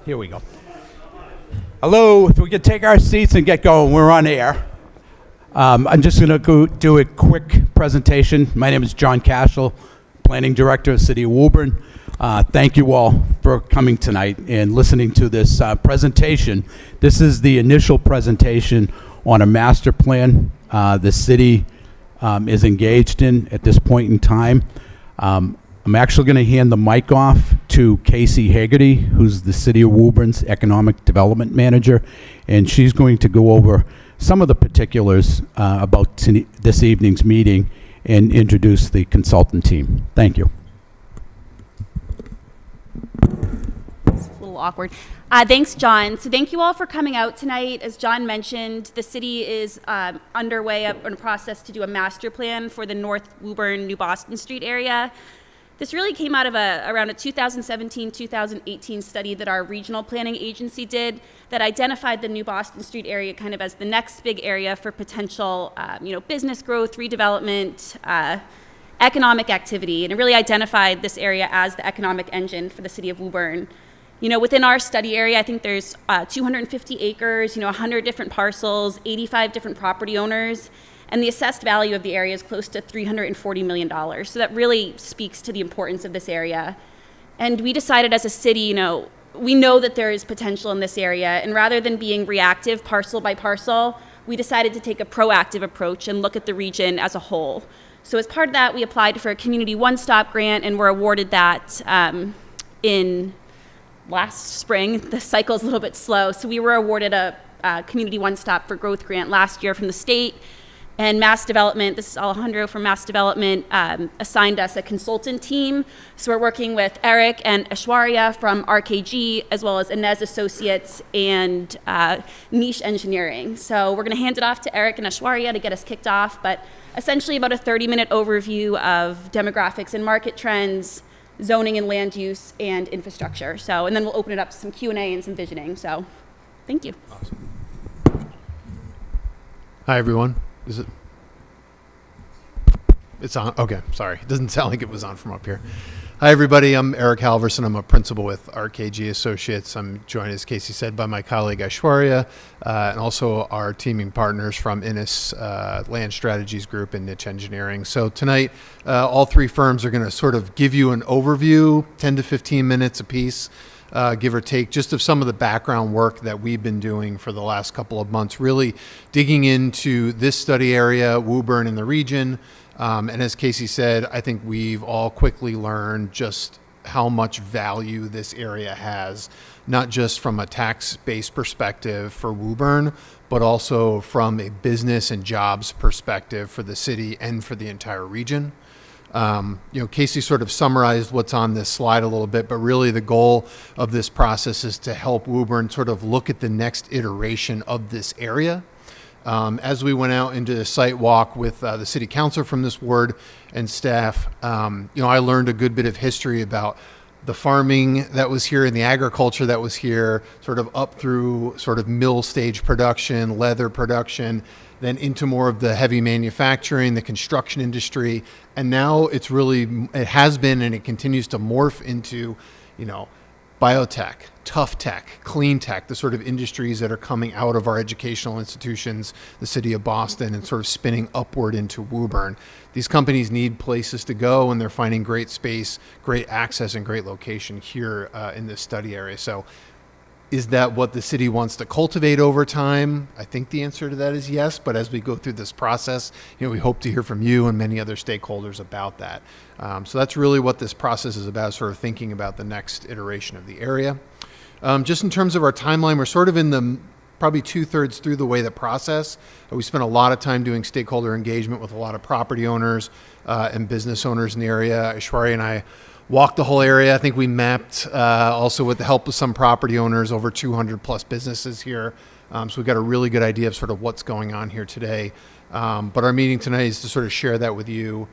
Here we go. Hello, if we could take our seats and get going, we're on air. I'm just going to do a quick presentation. My name is John Cashel, Planning Director of City of Woburn. Thank you all for coming tonight and listening to this presentation. This is the initial presentation on a master plan the city is engaged in at this point in time. I'm actually going to hand the mic off to Casey Haggerty, who's the City of Woburn's Economic Development Manager, and she's going to go over some of the particulars about this evening's meeting and introduce the consultant team. Thank you. It's a little awkward. Thanks, John. So thank you all for coming out tonight. As John mentioned, the city is underway in a process to do a master plan for the North Woburn, New Boston Street area. This really came out of around a 2017-2018 study that our regional planning agency did that identified the New Boston Street area kind of as the next big area for potential business growth, redevelopment, economic activity, and it really identified this area as the economic engine for the city of Woburn. Within our study area, I think there's 250 acres, 100 different parcels, 85 different property owners, and the assessed value of the area is close to $340 million. So that really speaks to the importance of this area. And we decided as a city, we know that there is potential in this area, and rather than being reactive parcel by parcel, we decided to take a proactive approach and look at the region as a whole. So as part of that, we applied for a Community One-Stop grant and were awarded that in last spring. The cycle's a little bit slow. So we were awarded a Community One-Stop for Growth grant last year from the state. And Mass Development, this is Alejandro from Mass Development, assigned us a consultant team. So we're working with Eric and Aishwarya from RKG, as well as Inez Associates and Niche Engineering. So we're going to hand it off to Eric and Aishwarya to get us kicked off, but essentially about a 30-minute overview of demographics and market trends, zoning and land use, and infrastructure. And then we'll open it up to some Q&A and some visioning. So thank you. Awesome. Hi, everyone. Is it? It's on. Okay, sorry. It doesn't sound like it was on from up here. Hi, everybody. I'm Eric Halverson. I'm a principal with RKG Associates. I'm joined, as Casey said, by my colleague Aishwarya, and also our teaming partners from Innis Land Strategies Group and Niche Engineering. So tonight, all three firms are going to sort of give you an overview, 10 to 15 minutes apiece, give or take, just of some of the background work that we've been doing for the last couple of months, really digging into this study area, Woburn and the region. And as Casey said, I think we've all quickly learned just how much value this area has, not just from a tax-based perspective for Woburn, but also from a business and jobs perspective for the city and for the entire region. Casey sort of summarized what's on this slide a little bit, but really the goal of this process is to help Woburn sort of look at the next iteration of this area. As we went out into the site walk with the city council from this ward and staff, I learned a good bit of history about the farming that was here and the agriculture that was here, sort of up through sort of mill stage production, leather production, then into more of the heavy manufacturing, the construction industry. And now it has been and it continues to morph into, biotech, tough tech, clean tech, the sort of industries that are coming out of our educational institutions, the city of Boston, and sort of spinning upward into Woburn. These companies need places to go, and they're finding great space, great access, and great location here in this study area. So is that what the city wants to cultivate over time? I think the answer to that is yes, but as we go through this process, we hope to hear from you and many other stakeholders about that. So that's really what this process is about, sort of thinking about the next iteration of the area. Just in terms of our timeline, we're sort of in the probably 2/3 through the way the process. We spent a lot of time doing stakeholder engagement with a lot of property owners and business owners in the area. Aishwarya and I walked the whole area. I think we mapped, also with the help of some property owners, over 200 plus businesses here. So we've got a really good idea of sort of what's going on here today. But our meeting tonight is to sort of share that with you,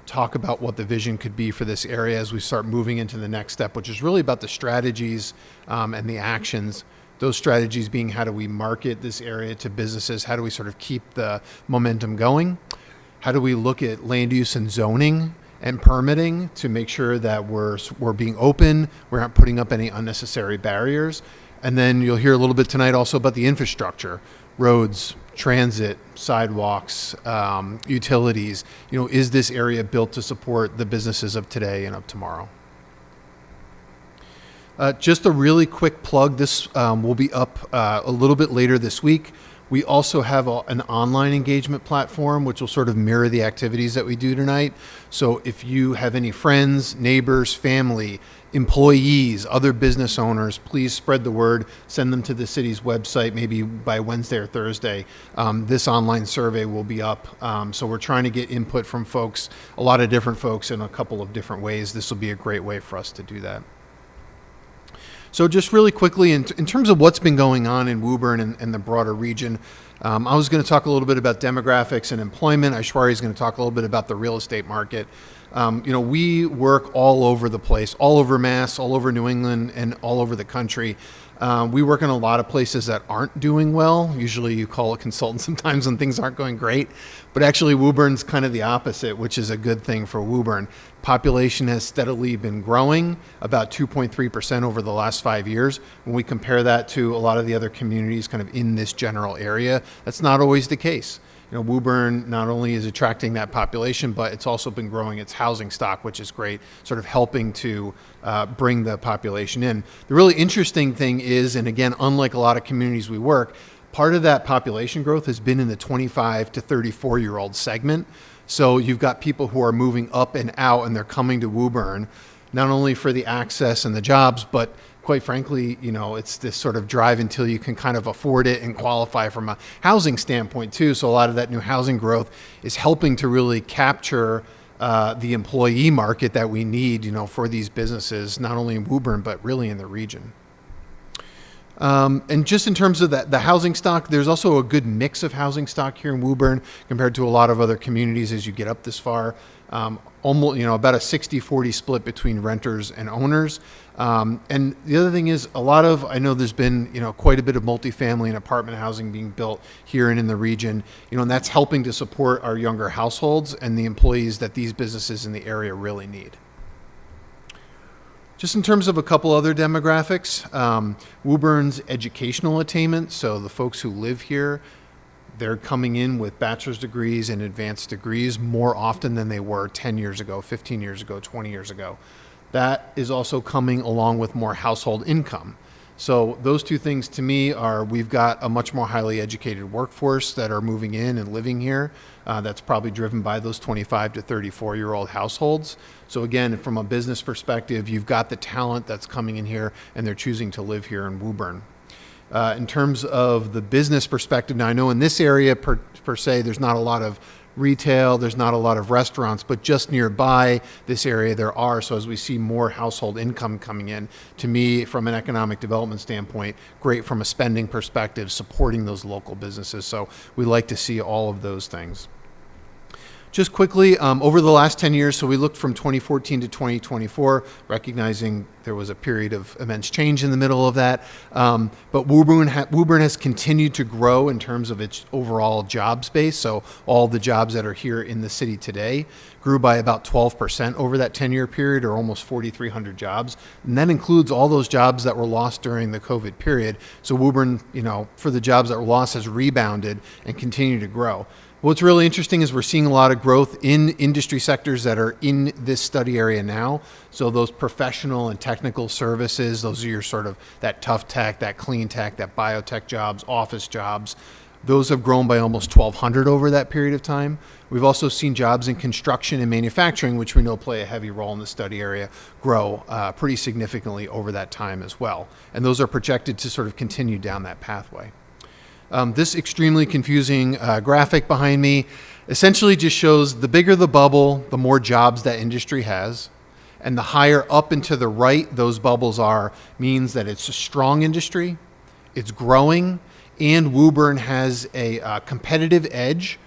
talk about what the vision could be for this area as we start moving into the next step, which is really about the strategies and the actions. Those strategies being, how do we market this area to businesses? How do we sort of keep the momentum going? How do we look at land use and zoning and permitting to make sure that we're being open, we're not putting up any unnecessary barriers. And then you'll hear a little bit tonight also about the infrastructure, roads, transit, sidewalks, utilities. Is this area built to support the businesses of today and of tomorrow? Just a really quick plug. This will be up a little bit later this week. We also have an online engagement platform, which will sort of mirror the activities that we do tonight. So if you have any friends, neighbors, family, employees, other business owners, please spread the word, send them to the city's website, maybe by Wednesday or Thursday. This online survey will be up. So we're trying to get input from folks, a lot of different folks in a couple of different ways. This will be a great way for us to do that. So just really quickly, in terms of what's been going on in Woburn and the broader region, I was going to talk a little bit about demographics and employment. Aishwarya is going to talk a little bit about the real estate market. We work all over the place, all over Mass, all over New England, and all over the country. We work in a lot of places that aren't doing well. Usually you call a consultant sometimes when things aren't going great. But actually Woburn's kind of the opposite, which is a good thing for Woburn. Population has steadily been growing, about 2.3% over the last 5 years. When we compare that to a lot of the other communities kind of in this general area, that's not always the case. Woburn not only is attracting that population, but it's also been growing its housing stock, which is great, sort of helping to bring the population in. The really interesting thing is, and again, unlike a lot of communities we work, part of that population growth has been in the 25 to 34-year-old segment. So you've got people who are moving up and out, and they're coming to Woburn, not only for the access and the jobs, but quite frankly, it's this sort of drive until you can kind of afford it and qualify from a housing standpoint too. So a lot of that new housing growth is helping to really capture the employee market that we need, for these businesses, not only in Woburn, but really in the region. And just in terms of the housing stock, there's also a good mix of housing stock here in Woburn compared to a lot of other communities as you get up this far. Almost, about a 60-40 split between renters and owners. And the other thing is I know there's been, quite a bit of multifamily and apartment housing being built here and in the region, and that's helping to support our younger households and the employees that these businesses in the area really need. Just in terms of a couple other demographics, Woburn's educational attainment, so the folks who live here, they're coming in with bachelor's degrees and advanced degrees more often than they were 10 years ago, 15 years ago, 20 years ago. That is also coming along with more household income. So those two things to me are, we've got a much more highly educated workforce that are moving in and living here. That's probably driven by those 25 to 34-year-old households. So again, from a business perspective, you've got the talent that's coming in here and they're choosing to live here in Woburn. In terms of the business perspective, now I know in this area per se, there's not a lot of retail, there's not a lot of restaurants, but just nearby this area there are. So as we see more household income coming in, to me, from an economic development standpoint, great from a spending perspective, supporting those local businesses. So we like to see all of those things. Just quickly, over the last 10 years, so we looked from 2014 to 2024, recognizing there was a period of immense change in the middle of that. But Woburn has continued to grow in terms of its overall job space. So all the jobs that are here in the city today grew by about 12% over that 10-year period, or almost 4,300 jobs. And that includes all those jobs that were lost during the COVID period. So Woburn, for the jobs that were lost, has rebounded and continued to grow. What's really interesting is we're seeing a lot of growth in industry sectors that are in this study area now. So those professional and technical services, those are your sort of that tough tech, that clean tech, that biotech jobs, office jobs. Those have grown by almost 1,200 over that period of time. We've also seen jobs in construction and manufacturing, which we know play a heavy role in the study area, grow pretty significantly over that time as well. And those are projected to sort of continue down that pathway. This extremely confusing graphic behind me essentially just shows the bigger the bubble, the more jobs that industry has. And the higher up and to the right those bubbles are, means that it's a strong industry, it's growing, and Woburn has a competitive edge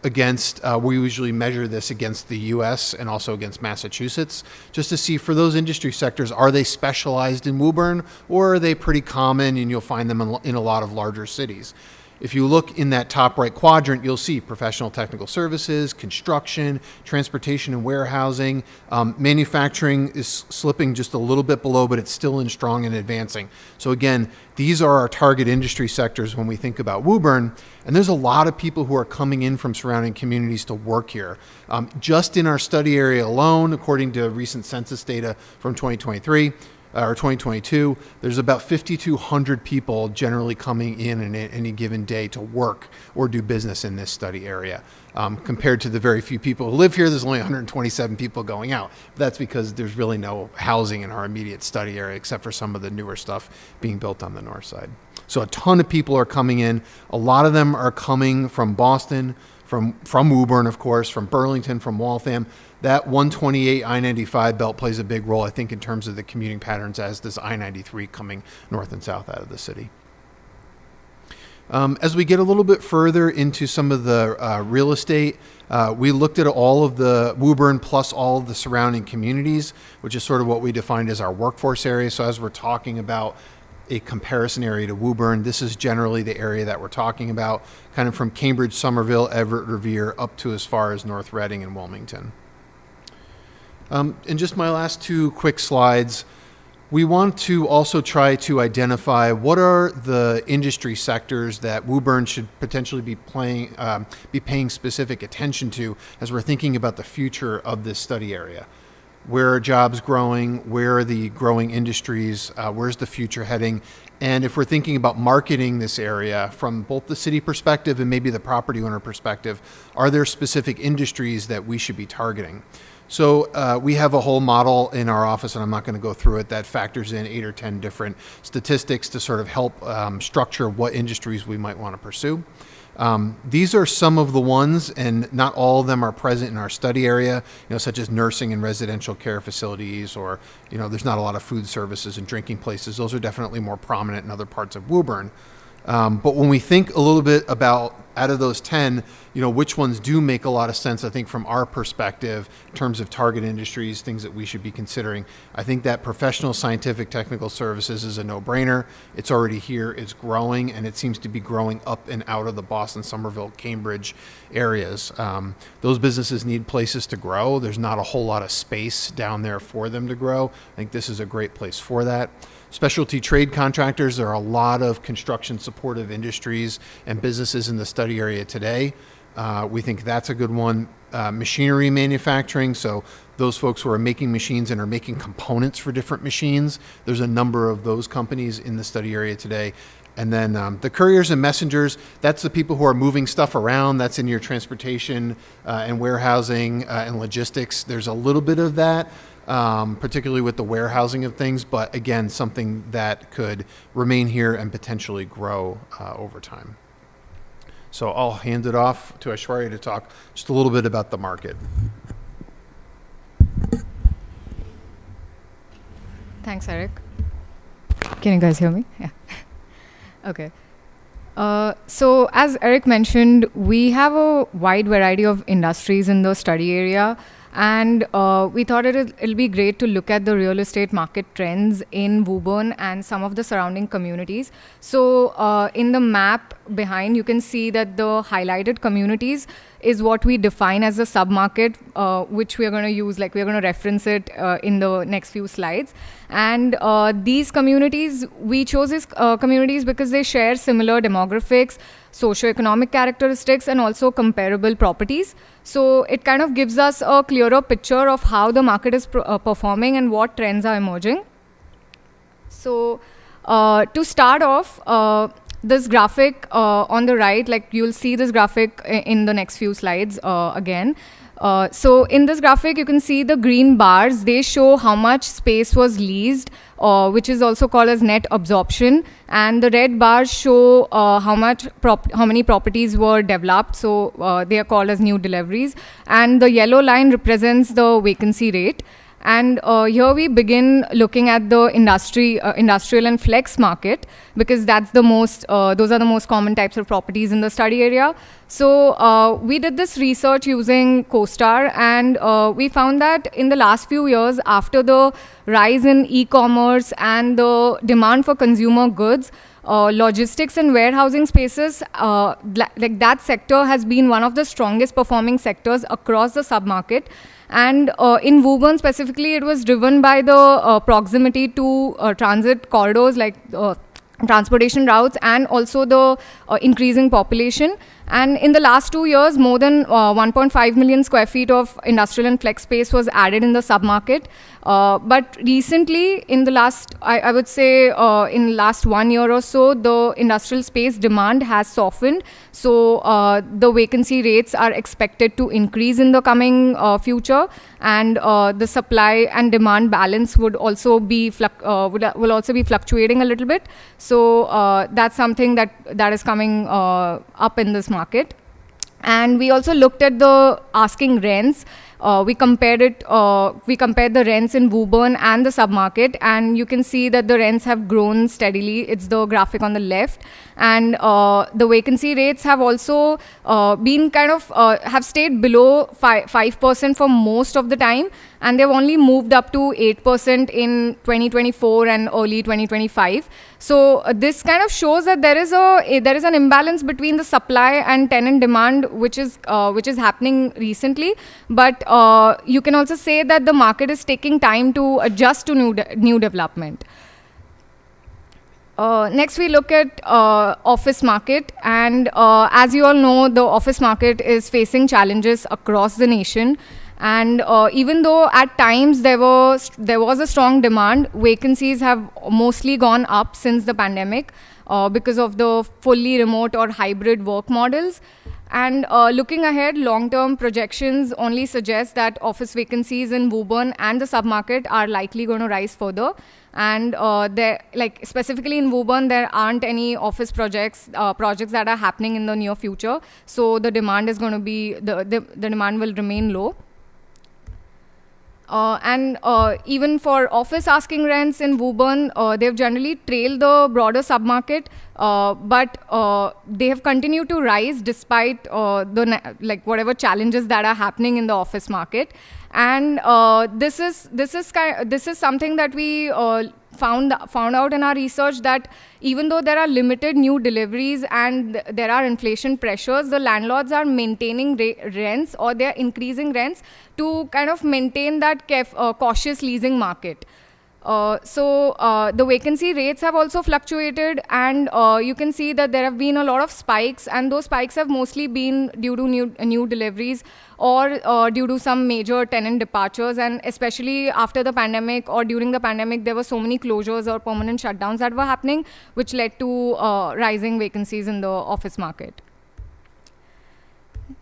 against, we usually measure this against the US and also against Massachusetts, just to see for those industry sectors, are they specialized in Woburn, or are they pretty common and you'll find them in a lot of larger cities? If you look in that top right quadrant, you'll see professional technical services, construction, transportation and warehousing. Manufacturing is slipping just a little bit below, but it's still in strong and advancing. So again, these are our target industry sectors when we think about Woburn, and there's a lot of people who are coming in from surrounding communities to work here. Just in our study area alone, according to recent census data from 2023, or 2022, there's about 5,200 people generally coming in any given day to work or do business in this study area. Compared to the very few people who live here, there's only 127 people going out. That's because there's really no housing in our immediate study area except for some of the newer stuff being built on the north side. So a ton of people are coming in. A lot of them are coming from Boston, from Woburn, of course, from Burlington, from Waltham. That 128 I-95 belt plays a big role, I think, in terms of the commuting patterns, as does I-93 coming north and south out of the city. As we get a little bit further into some of the real estate, we looked at all of the Woburn plus all of the surrounding communities, which is sort of what we defined as our workforce area. So as we're talking about a comparison area to Woburn, this is generally the area that we're talking about, kind of from Cambridge, Somerville, Everett, Revere, up to as far as North Reading and Wilmington. And just my last two quick slides, we want to also try to identify what are the industry sectors that Woburn should potentially be paying specific attention to as we're thinking about the future of this study area. Where are jobs growing? Where are the growing industries? Where's the future heading? And if we're thinking about marketing this area from both the city perspective and maybe the property owner perspective, are there specific industries that we should be targeting? So we have a whole model in our office, and I'm not going to go through it, that factors in 8 or 10 different statistics to sort of help structure what industries we might want to pursue. These are some of the ones, and not all of them are present in our study area, such as nursing and residential care facilities, or, there's not a lot of food services and drinking places. Those are definitely more prominent in other parts of Woburn. But when we think a little bit about, out of those 10, which ones do make a lot of sense, I think from our perspective, in terms of target industries, things that we should be considering, I think that professional scientific technical services is a no-brainer. It's already here, it's growing, and it seems to be growing up and out of the Boston, Somerville, Cambridge areas. Those businesses need places to grow. There's not a whole lot of space down there for them to grow. I think this is a great place for that. Specialty trade contractors, there are a lot of construction supportive industries and businesses in the study area today. We think that's a good one. Machinery manufacturing, so those folks who are making machines and are making components for different machines, there's a number of those companies in the study area today. And then the couriers and messengers, that's the people who are moving stuff around. That's in your transportation and warehousing and logistics. There's a little bit of that. Particularly with the warehousing of things, but again, something that could remain here and potentially grow over time. So I'll hand it off to Aishwarya to talk just a little bit about the market. Thanks, Eric. Can you guys hear me? Yeah. Okay. So as Eric mentioned, we have a wide variety of industries in the study area. And we thought it'll be great to look at the real estate market trends in Woburn and some of the surrounding communities. So in the map behind, you can see that the highlighted communities is what we define as a sub-market, which we are going to use, we're going to reference it in the next few slides. And these communities, we chose these communities because they share similar demographics, socioeconomic characteristics, and also comparable properties. So it kind of gives us a clearer picture of how the market is performing and what trends are emerging. So to start off, this graphic on the right, you'll see this graphic in the next few slides again. So in this graphic, you can see the green bars. They show how much space was leased, which is also called as net absorption. And the red bars show how many properties were developed. So they are called as new deliveries. And the yellow line represents the vacancy rate. And here we begin looking at the industrial and flex market, because that's those are the most common types of properties in the study area. So we did this research using CoStar, and we found that in the last few years, after the rise in e-commerce and the demand for consumer goods, logistics and warehousing spaces, like that sector has been one of the strongest performing sectors across the submarket. And in Woburn specifically, it was driven by the proximity to transit corridors like transportation routes, and also the increasing population. And in the last 2 years, more than 1.5 million square feet of industrial and flex space was added in the submarket. But recently, in the last, I would say, in the last 1 year or so, the industrial space demand has softened. So the vacancy rates are expected to increase in the coming future, and the supply and demand balance would also be will also be fluctuating a little bit. So that's something that is coming up in this market. And we also looked at the asking rents. We compared the rents in Woburn and the submarket, and you can see that the rents have grown steadily. It's the graphic on the left, and the vacancy rates have also been kind of have stayed below 5% for most of the time, and they've only moved up to 8% in 2024 and early 2025. So this kind of shows that there is an imbalance between the supply and tenant demand, which is happening recently. But you can also say that the market is taking time to adjust to new development. Next, we look at office market, and as you all know, the office market is facing challenges across the nation. And even though at times there was a strong demand, vacancies have mostly gone up since the pandemic because of the fully remote or hybrid work models. And looking ahead, long-term projections only suggest that office vacancies in Woburn and the submarket are likely going to rise further. And specifically in Woburn, there aren't any office projects that are happening in the near future. So the demand is going to be the demand will remain low. And even for office asking rents in Woburn, they've generally trailed the broader submarket, but they have continued to rise despite whatever challenges that are happening in the office market. And this is something that we found out in our research, that even though there are limited new deliveries and there are inflation pressures, the landlords are maintaining rents, or they're increasing rents to kind of maintain that cautious leasing market. So the vacancy rates have also fluctuated, and you can see that there have been a lot of spikes, and those spikes have mostly been due to new deliveries, or due to some major tenant departures. And especially after the pandemic or during the pandemic, there were so many closures or permanent shutdowns that were happening, which led to rising vacancies in the office market.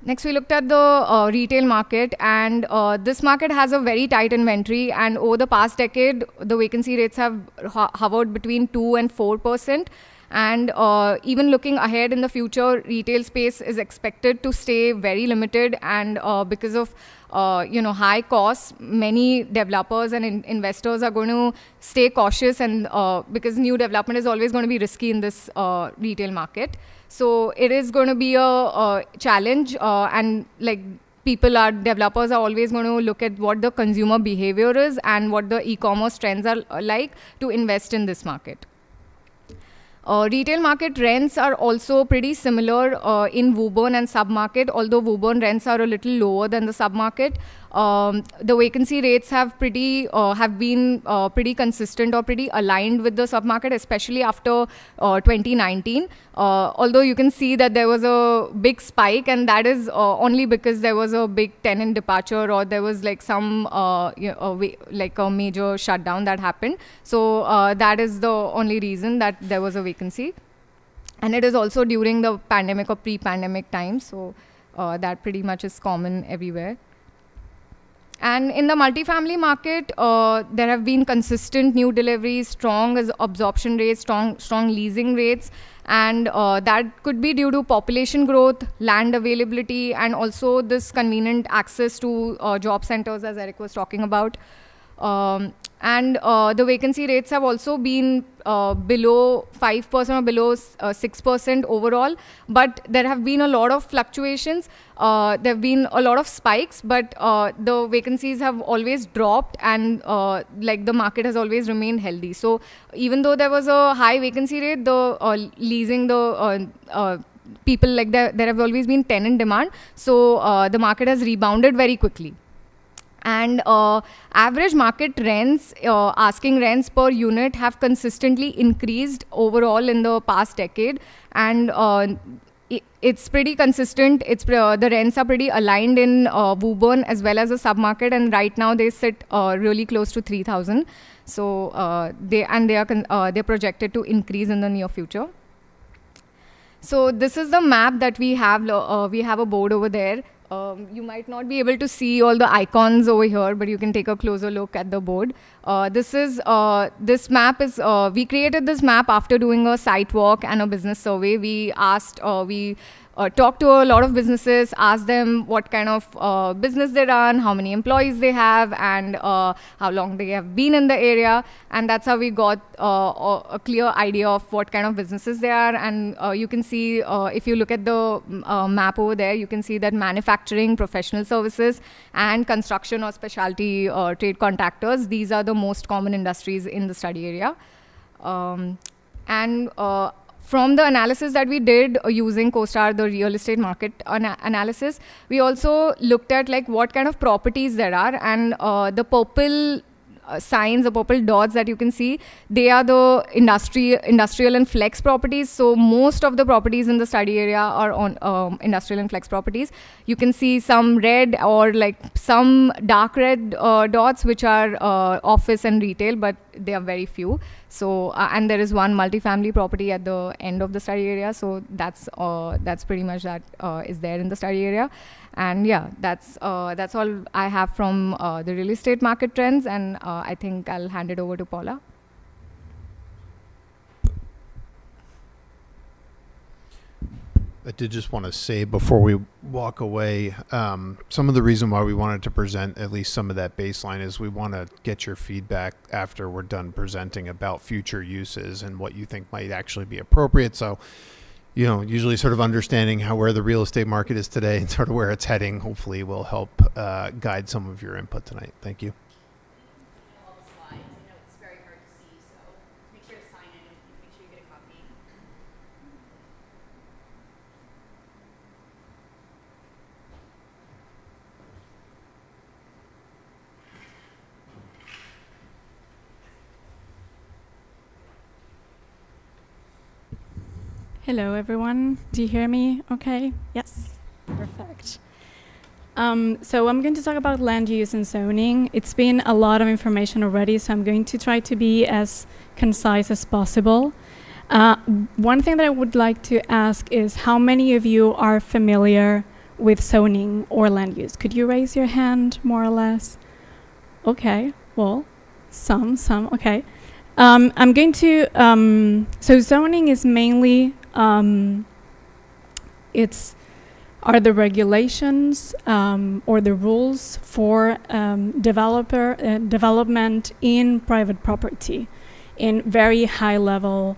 Next, we looked at the retail market, and this market has a very tight inventory, and over the past decade, the vacancy rates have hovered between 2 and 4%. And even looking ahead in the future, retail space is expected to stay very limited, and because of high costs, many developers and investors are going to stay cautious, and because new development is always going to be risky in this retail market. So it is going to be a challenge, and developers are always going to look at what the consumer behavior is and what the e-commerce trends are like to invest in this market. Retail market rents are also pretty similar in Woburn and submarket, although Woburn rents are a little lower than the submarket. The vacancy rates have been pretty consistent or pretty aligned with the submarket, especially after 2019. Although you can see that there was a big spike, and that is only because there was a big tenant departure, or there was some a major shutdown that happened. So that is the only reason that there was a vacancy. And it is also during the pandemic or pre-pandemic times, so that pretty much is common everywhere. And in the multifamily market, there have been consistent new deliveries, strong absorption rates, strong leasing rates, and that could be due to population growth, land availability, and also this convenient access to job centers, as Eric was talking about. And the vacancy rates have also been below 5% or below 6% overall. But there have been a lot of fluctuations. There have been a lot of spikes, but the vacancies have always dropped, and like the market has always remained healthy. So even though there was a high vacancy rate, the leasing, the people, like there have always been tenant demand. So the market has rebounded very quickly. And average market rents, asking rents per unit have consistently increased overall in the past decade. And it's pretty consistent. The rents are pretty aligned in Woburn as well as a submarket, and right now they sit really close to 3,000. So they're projected to increase in the near future. So this is the map that we have. We have a board over there. You might not be able to see all the icons over here, but you can take a closer look at the board. This map is, we created this map after doing a site walk and a business survey. We talked to a lot of businesses, asked them what kind of business they run, how many employees they have, and how long they have been in the area. And that's how we got a clear idea of what kind of businesses they are. And you can see, if you look at the map over there, you can see that manufacturing, professional services, and construction or specialty trade contractors, these are the most common industries in the study area. From the analysis that we did using CoStar, the real estate market analysis, we also looked at like what kind of properties there are, and the purple signs, the purple dots that you can see, they are the industrial and flex properties. So most of the properties in the study area are on industrial and flex properties. You can see some red or like some dark red dots, which are office and retail, but they are very few. So and there is one multifamily property at the end of the study area. So that's pretty much that is there in the study area. And yeah, that's all I have from the real estate market trends. And I think I'll hand it over to Paula. I did just want to say before we walk away, some of the reason why we wanted to present at least some of that baseline is we want to get your feedback after we're done presenting about future uses and what you think might actually be appropriate. So, you know, usually sort of understanding where the real estate market is today and sort of where it's heading, hopefully will help guide some of your input tonight. Thank you. All the slides. I know it's very hard to see, so make sure to sign in and make sure you get a copy. Hello, everyone. Do you hear me okay? Yes? Perfect. So I'm going to talk about land use and zoning. It's been a lot of information already, so I'm going to try to be as concise as possible. One thing that I would like to ask is how many of you are familiar with zoning or land use? Could you raise your hand, more or less? Okay, well, some, okay. I'm going to, so zoning is mainly, are the regulations or the rules for development in private property in very high level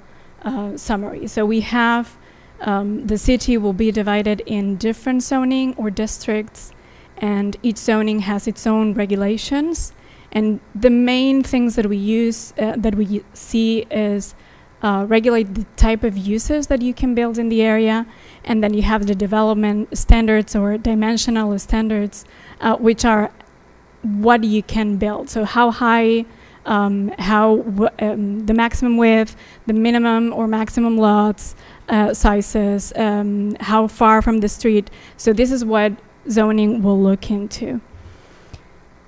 summary. So we have the city will be divided in different zoning or districts, and each zoning has its own regulations. And the main things that we use, that we see is regulate the type of uses that you can build in the area, and then you have the development standards or dimensional standards, which are what you can build. So how high, the maximum width, the minimum or maximum lots, sizes, how far from the street. So this is what zoning will look into.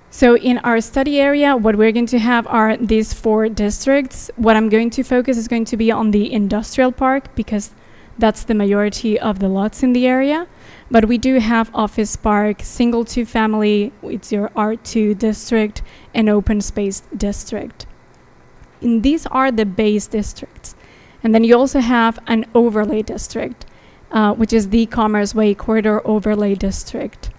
So in our study area, what we're going to have are these 4 districts. What I'm going to focus is going to be on the industrial park, because that's the majority of the lots in the area. But we do have office park, single 2 family, it's your R2 district, and open space district. And these are the base districts. And then you also have an overlay district, which is the Commerce Way Corridor Overlay District.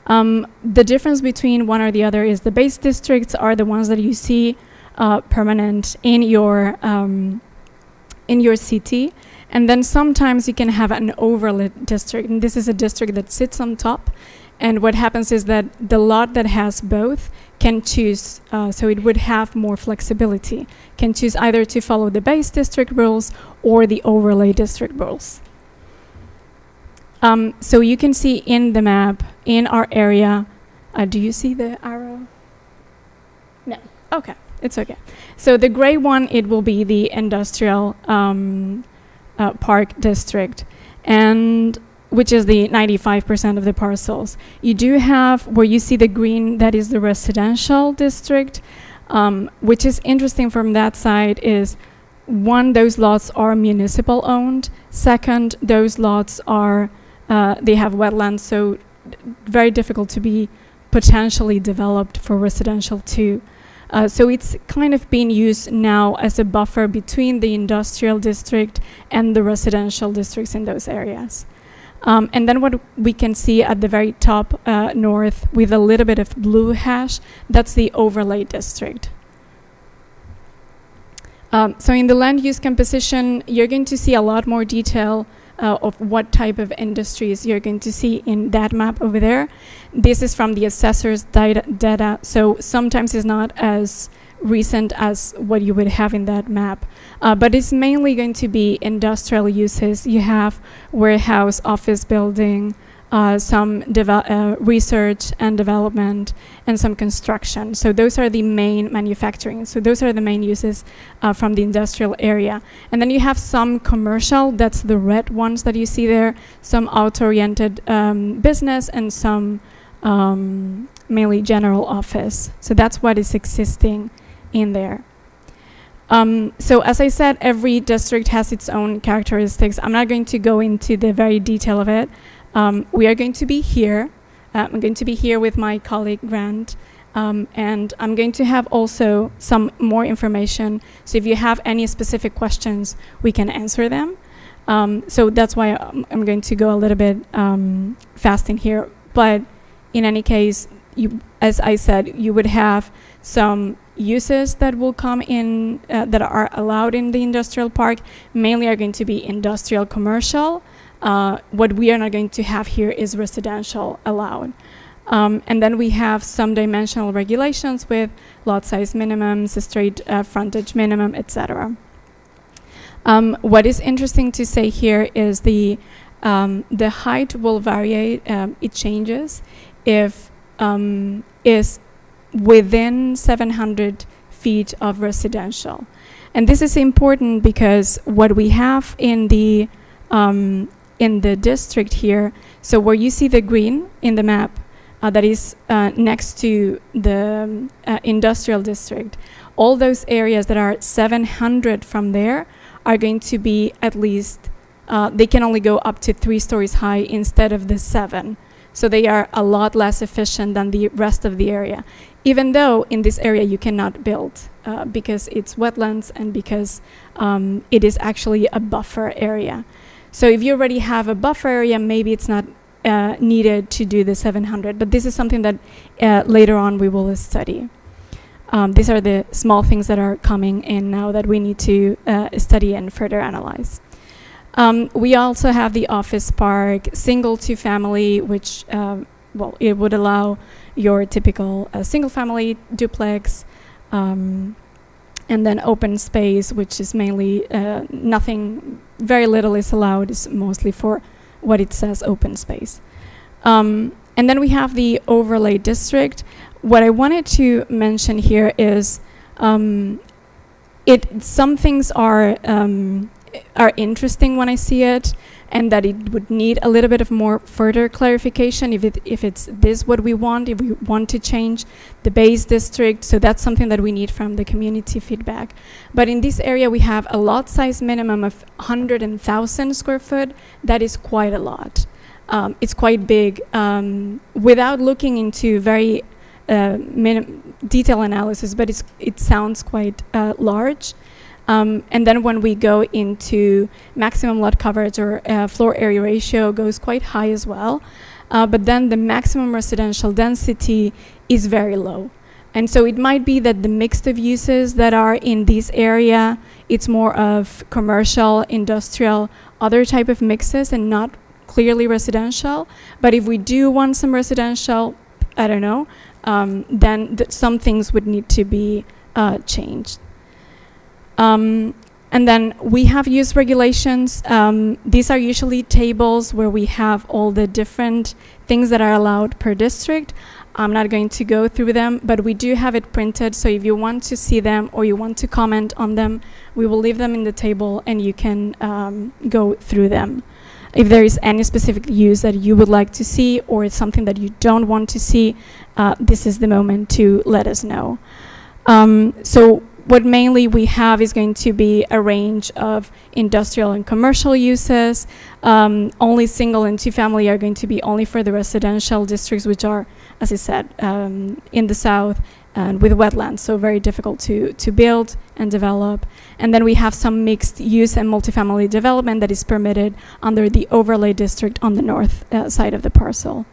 The difference between one or the other is the base districts are the ones that you see permanent in your city, and then sometimes you can have an overlay district, and this is a district that sits on top. And what happens is that the lot that has both can choose, so it would have more flexibility, can choose either to follow the base district rules or the overlay district rules. So you can see in the map, in our area, do you see the arrow? No. Okay, it's okay. So the gray one, it will be the industrial park district, and which is the 95% of the parcels. You do have, where you see the green, that is the residential district, which is interesting from that side is, one, those lots are municipal owned. Second, those lots are, they have wetlands, so very difficult to be potentially developed for residential too. So it's kind of being used now as a buffer between the industrial district and the residential districts in those areas. And then what we can see at the very top north with a little bit of blue hash, that's the overlay district. So in the land use composition, you're going to see a lot more detail of what type of industries you're going to see in that map over there. This is from the assessor's data, so sometimes it's not as recent as what you would have in that map. But it's mainly going to be industrial uses. You have warehouse, office building, some research and development, and some construction. So those are the main manufacturing. So those are the main uses from the industrial area. And then you have some commercial, that's the red ones that you see there, some auto-oriented business, and some mainly general office. So that's what is existing in there. So as I said, every district has its own characteristics. I'm not going to go into the very detail of it. We are going to be here. I'm going to be here with my colleague Grant, and I'm going to have also some more information. So if you have any specific questions, we can answer them. So that's why I'm going to go a little bit fast in here. But in any case, as I said, you would have some uses that will come in that are allowed in the industrial park. Mainly are going to be industrial commercial. What we are not going to have here is residential allowed. And then we have some dimensional regulations with lot size minimums, street frontage minimum, etc. What is interesting to say here is the height will vary, it changes if is within 700 feet of residential. And this is important because what we have in the district here, so where you see the green in the map, that is next to the industrial district, all those areas that are 700 from there are going to be at least, they can only go up to 3 stories high instead of the 7. So they are a lot less efficient than the rest of the area, even though in this area you cannot build because it's wetlands and because it is actually a buffer area. So if you already have a buffer area, maybe it's not needed to do the 700, but this is something that later on we will study. These are the small things that are coming in now that we need to study and further analyze. We also have the office park, single to family, which, well, it would allow your typical single family duplex, and then open space, which is mainly nothing, very little is allowed, is mostly for what it says open space. And then we have the overlay district. What I wanted to mention here is some things are interesting when I see it, and that it would need a little bit of more further clarification if it's this what we want, if we want to change the base district. So that's something that we need from the community feedback. But in this area we have a lot size minimum of 100,000 square foot. That is quite a lot. It's quite big. Without looking into very detailed analysis, but it sounds quite large. And then when we go into maximum lot coverage or floor area ratio goes quite high as well. but then the maximum residential density is very low. And so it might be that the mix of uses that are in this area, it's more of commercial, industrial, other type of mixes and not clearly residential. But if we do want some residential, I don't know, then some things would need to be changed. And then we have use regulations. These are usually tables where we have all the different things that are allowed per district. I'm not going to go through them, but we do have it printed. So if you want to see them or you want to comment on them, we will leave them in the table and you can go through them. If there is any specific use that you would like to see or it's something that you don't want to see, this is the moment to let us know. So what mainly we have is going to be a range of industrial and commercial uses. Only single and two family are going to be only for the residential districts, which are, as I said, in the south and with wetlands, so very difficult to build and develop. And then we have some mixed use and multifamily development that is permitted under the overlay district on the north side of the parcel.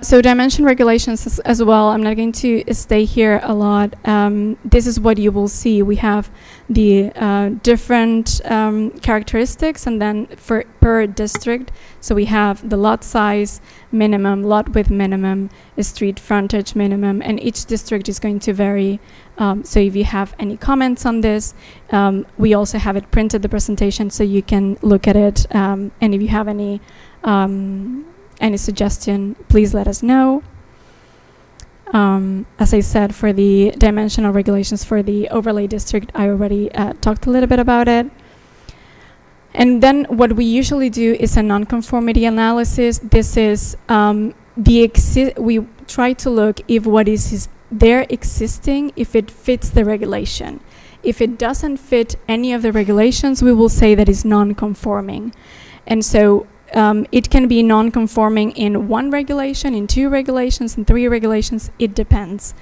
So dimension regulations as well. I'm not going to stay here a lot. This is what you will see. We have the different characteristics and then for per district. So we have the lot size minimum, lot width minimum, street frontage minimum, and each district is going to vary. So if you have any comments on this, we also have it printed, the presentation, so you can look at it. And if you have any suggestion, please let us know. As I said, for the dimensional regulations for the overlay district, I already talked a little bit about it. And then what we usually do is a nonconformity analysis. This is we try to look if what is there existing, if it fits the regulation. If it doesn't fit any of the regulations, we will say that it's non-conforming. And so it can be non-conforming in one regulation, in two regulations, in three regulations. It depends.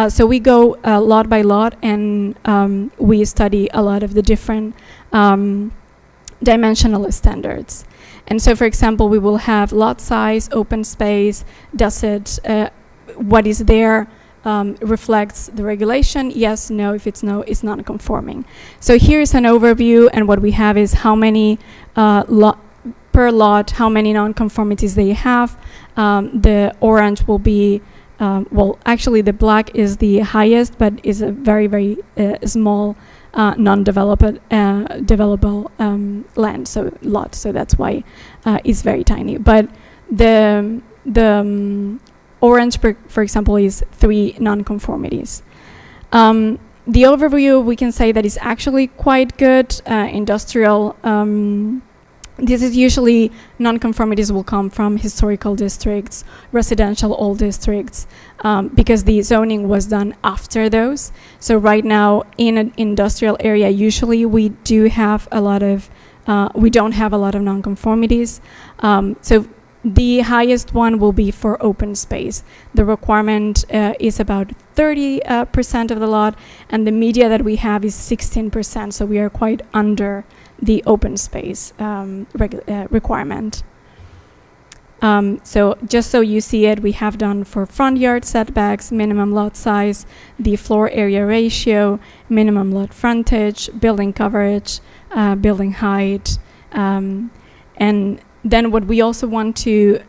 So we go lot by lot, and we study a lot of the different dimensional standards. And so, for example, we will have lot size, open space. Does it, what is there reflects the regulation? Yes, no. If it's no, it's non-conforming. So here's an overview, and what we have is how many per lot, how many non-conformities they have. The orange will be, well, actually the black is the highest, but is a very, very small non-developable land, so lot. So that's why it's very tiny. But the orange, for example, is 3 non-conformities. The overview, we can say that is actually quite good. Industrial. This is usually non-conformities will come from historical districts, residential old districts, because the zoning was done after those. So right now in an industrial area, usually we do have a lot of, we don't have a lot of non-conformities. So the highest one will be for open space. The requirement is about 30% of the lot, and the media that we have is 16%. So we are quite under the open space requirement. So just so you see it, we have done for front yard setbacks, minimum lot size, the floor area ratio, minimum lot frontage, building coverage, building height, and then what we also want to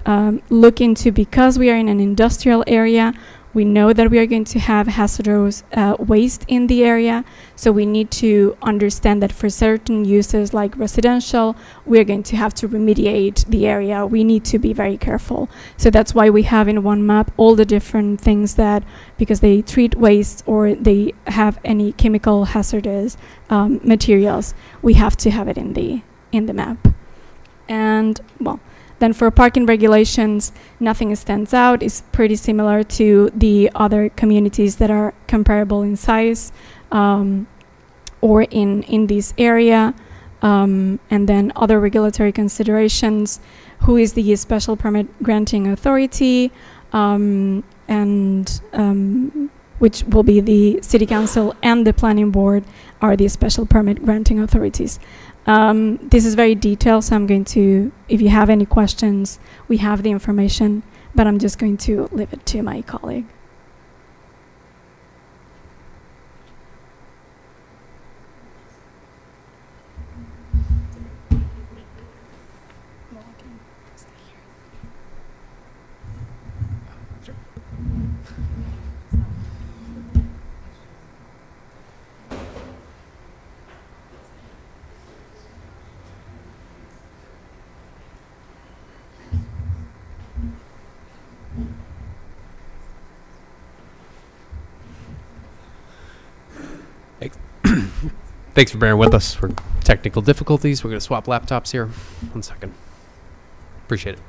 look into, because we are in an industrial area, we know that we are going to have hazardous waste in the area. So we need to understand that for certain uses like residential, we are going to have to remediate the area. We need to be very careful. So that's why we have in one map all the different things that, because they treat waste or they have any chemical hazardous materials, we have to have it in the map. And well, then for parking regulations, nothing stands out. It's pretty similar to the other communities that are comparable in size or in this area. And then other regulatory considerations, who is the special permit granting authority, and which will be the City Council and the Planning Board, are the special permit granting authorities. This is very detailed, so I'm going to, if you have any questions, we have the information, but I'm just going to leave it to my colleague. Thanks for bearing with us for technical difficulties. We're going to swap laptops here. 1 second. Appreciate it.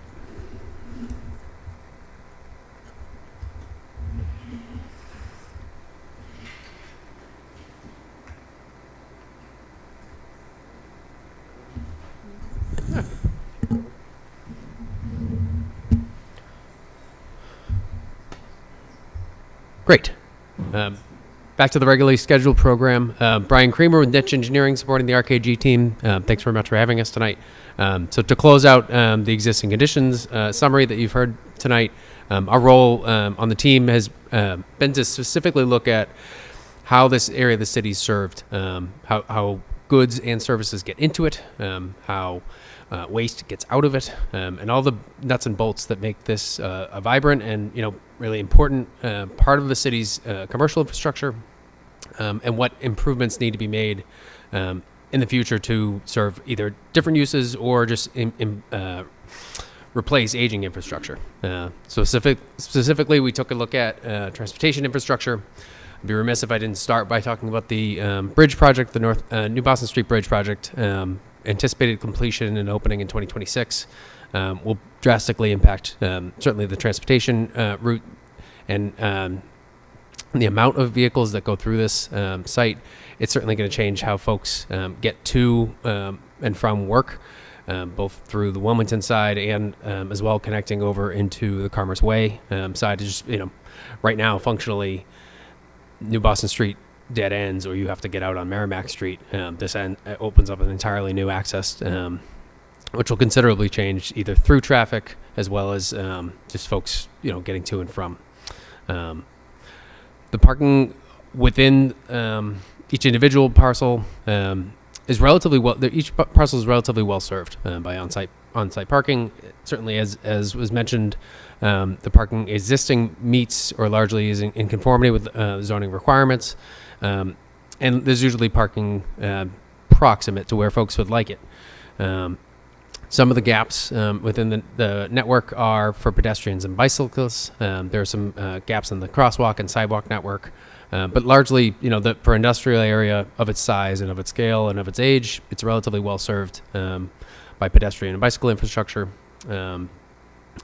Great. Back to the regularly scheduled program. Brian Creamer with Niche Engineering supporting the RKG team. Thanks very much for having us tonight. So to close out the existing conditions summary that you've heard tonight, our role on the team has been to specifically look at how this area of the city is served, how goods and services get into it, how waste gets out of it, and all the nuts and bolts that make this a vibrant and really important part of the city's commercial infrastructure, and what improvements need to be made in the future to serve either different uses or just replace aging infrastructure. Specifically, we took a look at transportation infrastructure. I'd be remiss if I didn't start by talking about the bridge project, the New Boston Street Bridge project. Anticipated completion and opening in 2026 will drastically impact certainly the transportation route and the amount of vehicles that go through this site. It's certainly going to change how folks get to and from work, both through the Wilmington side and as well connecting over into the Commerce Way side. Just right now, functionally, New Boston Street dead ends, or you have to get out on Merrimack Street. This end opens up an entirely new access, which will considerably change either through traffic as well as just folks, getting to and from. The parking within each individual parcel is relatively well. Each parcel is relatively well served by on-site parking. Certainly, as was mentioned, the parking existing meets or largely is in conformity with zoning requirements. And there's usually parking proximate to where folks would like it. Some of the gaps within the network are for pedestrians and bicyclists. There are some gaps in the crosswalk and sidewalk network. But largely, for industrial area of its size and of its scale and of its age, it's relatively well served by pedestrian and bicycle infrastructure.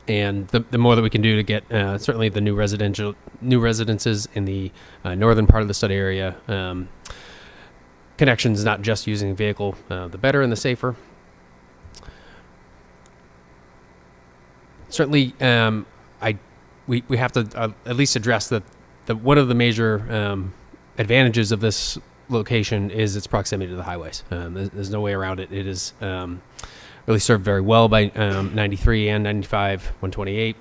And the more that we can do to get certainly the new residences in the northern part of the study area connections, not just using a vehicle, the better and the safer. Certainly, we have to at least address that one of the major advantages of this location is its proximity to the highways. There's no way around it. It is really served very well by 93 and 95, 128.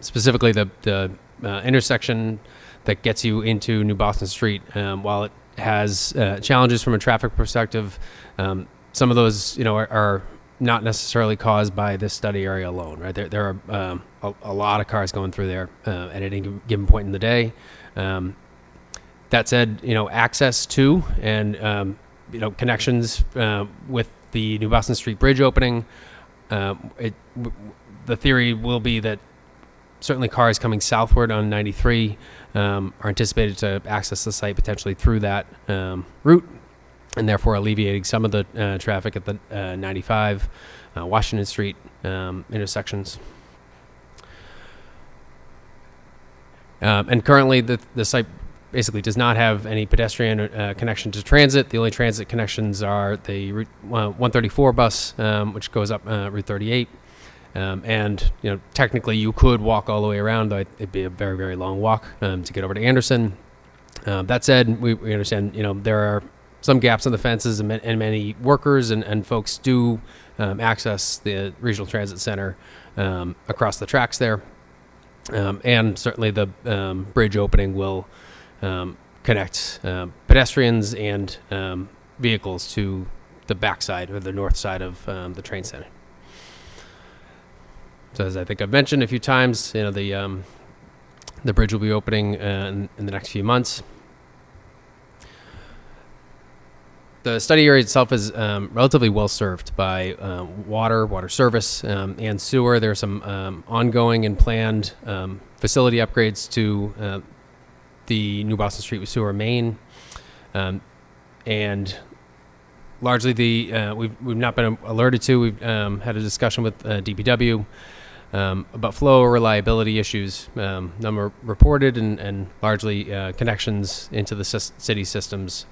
Specifically, the intersection that gets you into New Boston Street, while it has challenges from a traffic perspective, some of those are not necessarily caused by this study area alone. Right, there are a lot of cars going through there at any given point in the day. That said, access to and connections with the New Boston Street Bridge opening, the theory will be that certainly cars coming southward on 93 are anticipated to access the site potentially through that route, and therefore alleviating some of the traffic at the 95 Washington Street intersections. And currently the site basically does not have any pedestrian connection to transit. The only transit connections are the Route 134 bus, which goes up Route 38, And technically you could walk all the way around, though it'd be a very, very long walk to get over to Anderson. That said, we understand there are some gaps in the fences, and many workers and folks do access the regional transit center across the tracks there. And certainly the bridge opening will connect pedestrians and vehicles to the backside or the north side of the train center. So as I think I've mentioned a few times, the bridge will be opening in the next few months. The study area itself is relatively well served by water service, and sewer. There are some ongoing and planned facility upgrades to the New Boston Street sewer main, and largely we've not been alerted to. We've had a discussion with DPW about flow or reliability issues. None were reported, and largely connections into the city systems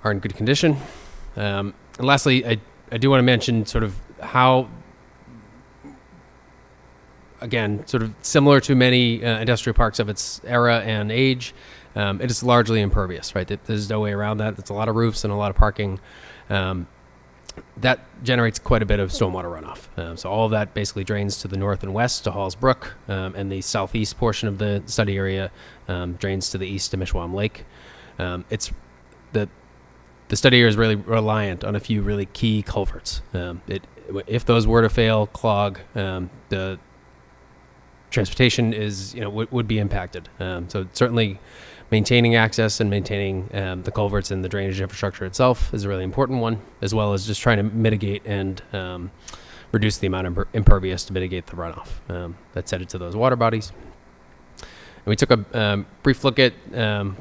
are in good condition. And lastly, I do want to mention sort of how, again, sort of similar to many industrial parks of its era and age, it is largely impervious, right? There's no way around that. There's a lot of roofs and a lot of parking. That generates quite a bit of stormwater runoff. So all of that basically drains to the north and west to Halls Brook, and the southeast portion of the study area drains to the east to Mishwam Lake. The study area is really reliant on a few really key culverts. If those were to fail, clog, the transportation would be impacted. So certainly maintaining access and maintaining the culverts and the drainage infrastructure itself is a really important one, as well as just trying to mitigate and reduce the amount of impervious to mitigate the runoff that's headed to those water bodies. And we took a brief look at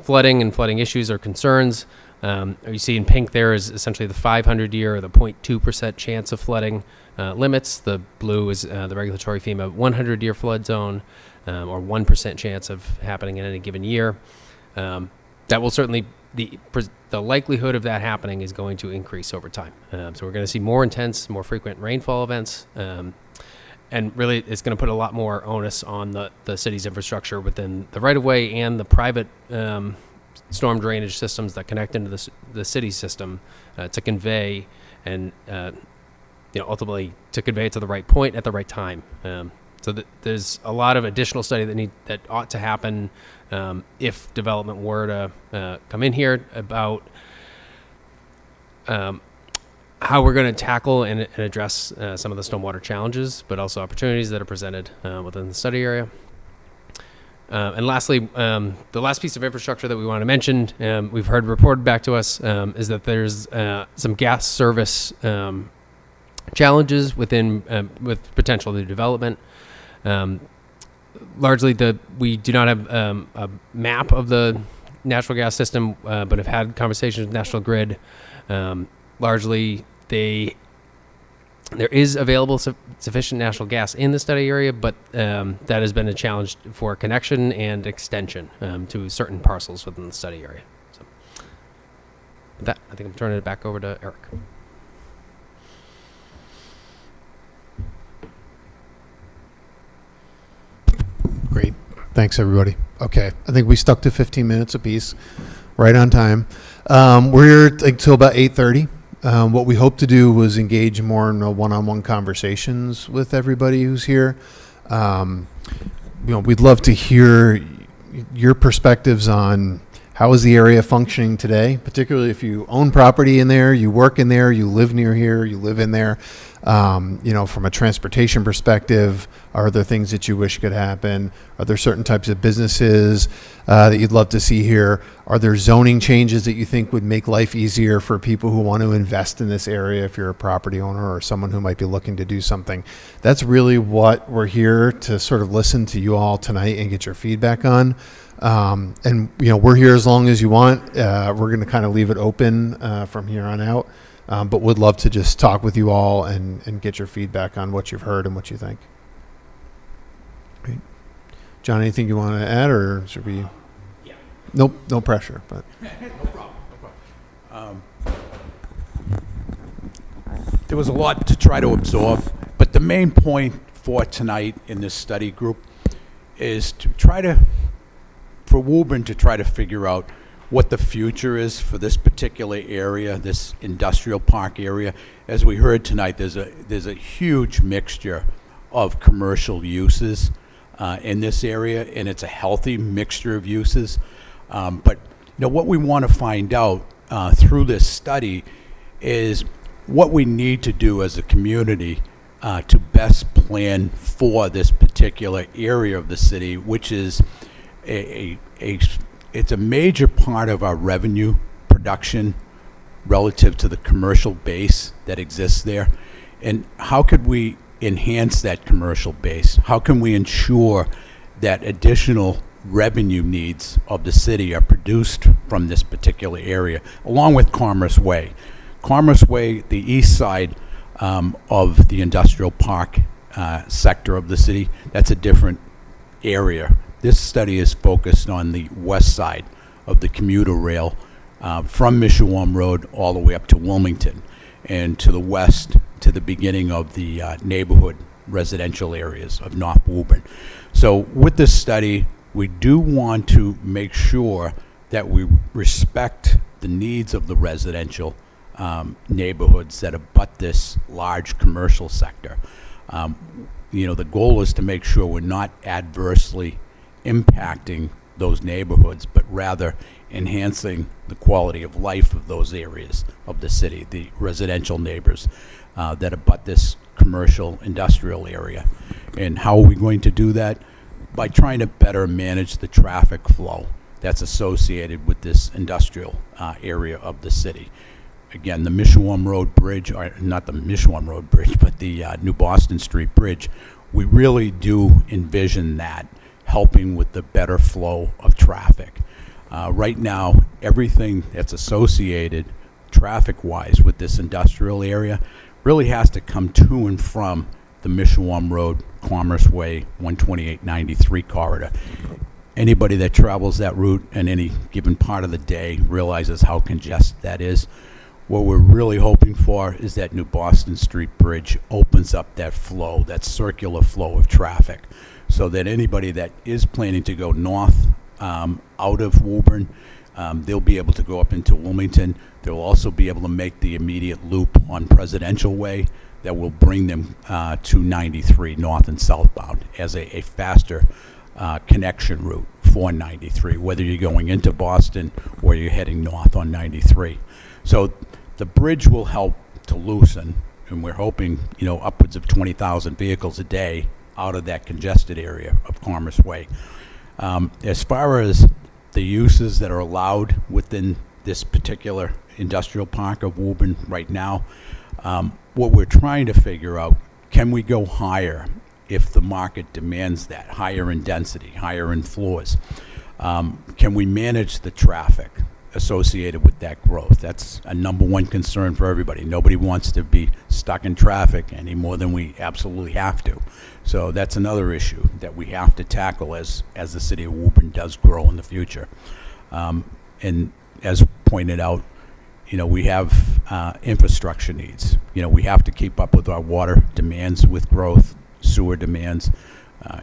flooding and flooding issues or concerns. You see in pink there is essentially the 500-year or the 0.2% chance of flooding limits. The blue is the regulatory FEMA 100-year flood zone, or 1% chance of happening in any given year. That will certainly, the likelihood of that happening is going to increase over time. So we're going to see more intense, more frequent rainfall events. And really, it's going to put a lot more onus on the city's infrastructure within the right-of-way and the private storm drainage systems that connect into the city system to convey and ultimately to convey it to the right point at the right time. So there's a lot of additional study that ought to happen if development were to come in here about how we're going to tackle and address some of the stormwater challenges, but also opportunities that are presented within the study area. And lastly, the last piece of infrastructure that we want to mention, we've heard reported back to us, is that there's some gas service challenges with potential new development. Largely, we do not have a map of the natural gas system, but have had conversations with National Grid. Largely, there is available sufficient natural gas in the study area, but that has been a challenge for connection and extension to certain parcels within the study area. So with that, I think I'm turning it back over to Eric. Great. Thanks, everybody. Okay. I think we stuck to 15 minutes apiece, right on time. We're here until about 8:30. What we hope to do was engage more in one-on-one conversations with everybody who's here. We'd love to hear your perspectives on how is the area functioning today, particularly if you own property in there, you work in there, you live near here, you live in there. From a transportation perspective, are there things that you wish could happen? Are there certain types of businesses that you'd love to see here? Are there zoning changes that you think would make life easier for people who want to invest in this area if you're a property owner or someone who might be looking to do something? That's really what we're here to sort of listen to you all tonight and get your feedback on. We're here as long as you want. We're going to kind of leave it open from here on out. But would love to just talk with you all and get your feedback on what you've heard and what you think. Great. John, anything you want to add, or should we? Yeah. Nope, no pressure. But No problem. there was a lot to try to absorb, but the main point for tonight in this study group is to try to, for Woburn to try to figure out what the future is for this particular area, this industrial park area. As we heard tonight, there's a huge mixture of commercial uses in this area, and it's a healthy mixture of uses. But what we want to find out through this study is what we need to do as a community to best plan for this particular area of the city, which is it's a major part of our revenue production relative to the commercial base that exists there. And how could we enhance that commercial base? How can we ensure that additional revenue needs of the city are produced from this particular area, along with Commerce Way? Commerce Way, the east side of the industrial park sector of the city, that's a different area. This study is focused on the west side of the commuter rail from Mishawam Road all the way up to Wilmington, and to the west to the beginning of the neighborhood residential areas of North Woburn. So with this study, we do want to make sure that we respect the needs of the residential neighborhoods that abut this large commercial sector. The goal is to make sure we're not adversely impacting those neighborhoods, but rather enhancing the quality of life of those areas of the city, the residential neighbors that abut this commercial industrial area. And how are we going to do that? By trying to better manage the traffic flow that's associated with this industrial area of the city. Again, the Mishawam Road Bridge, or not the Mishawam Road Bridge, but the New Boston Street Bridge, we really do envision that helping with the better flow of traffic. Right now, everything that's associated traffic-wise with this industrial area really has to come to and from the Mishawam Road, Commerce Way, 12893 corridor. Anybody that travels that route in any given part of the day realizes how congested that is. What we're really hoping for is that New Boston Street Bridge opens up that flow, that circular flow of traffic, so that anybody that is planning to go north out of Woburn, they'll be able to go up into Wilmington. They'll also be able to make the immediate loop on Presidential Way that will bring them to 93 north and southbound as a faster connection route for 93, whether you're going into Boston or you're heading north on 93. So the bridge will help to loosen, and we're hoping, upwards of 20,000 vehicles a day out of that congested area of Commerce Way. As far as the uses that are allowed within this particular industrial park of Woburn right now, what we're trying to figure out, can we go higher if the market demands that, higher in density, higher in floors? Can we manage the traffic associated with that growth? That's a number one concern for everybody. Nobody wants to be stuck in traffic any more than we absolutely have to. So that's another issue that we have to tackle as the city of Woburn does grow in the future. And as pointed out, we have infrastructure needs. We have to keep up with our water demands with growth, sewer demands,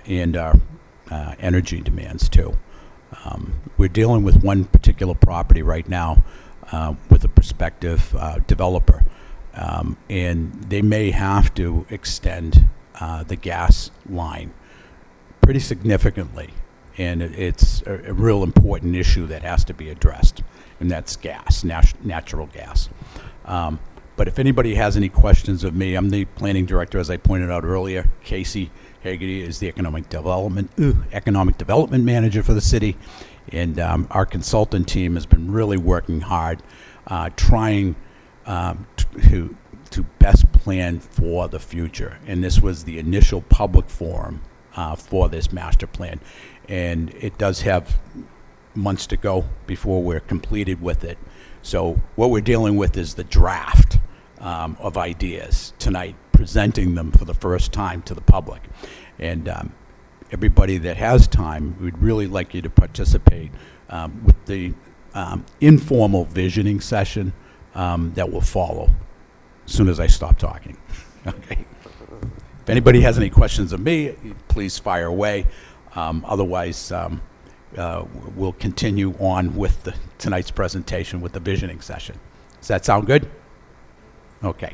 and our energy demands too. We're dealing with one particular property right now with a prospective developer, and they may have to extend the gas line pretty significantly, and it's a real important issue that has to be addressed, and that's gas, natural gas. But if anybody has any questions of me, I'm the planning director, as I pointed out earlier. Casey Haggerty is the economic development manager for the city, and our consultant team has been really working hard, trying to best plan for the future. And this was the initial public forum for this master plan, and it does have months to go before we're completed with it. So what we're dealing with is the draft of ideas tonight, presenting them for the first time to the public. And everybody that has time, we'd really like you to participate with the informal visioning session that will follow. as soon as I stop talking. Okay. If anybody has any questions of me, please fire away. Otherwise, we'll continue on with tonight's presentation with the visioning session. Does that sound good? Okay.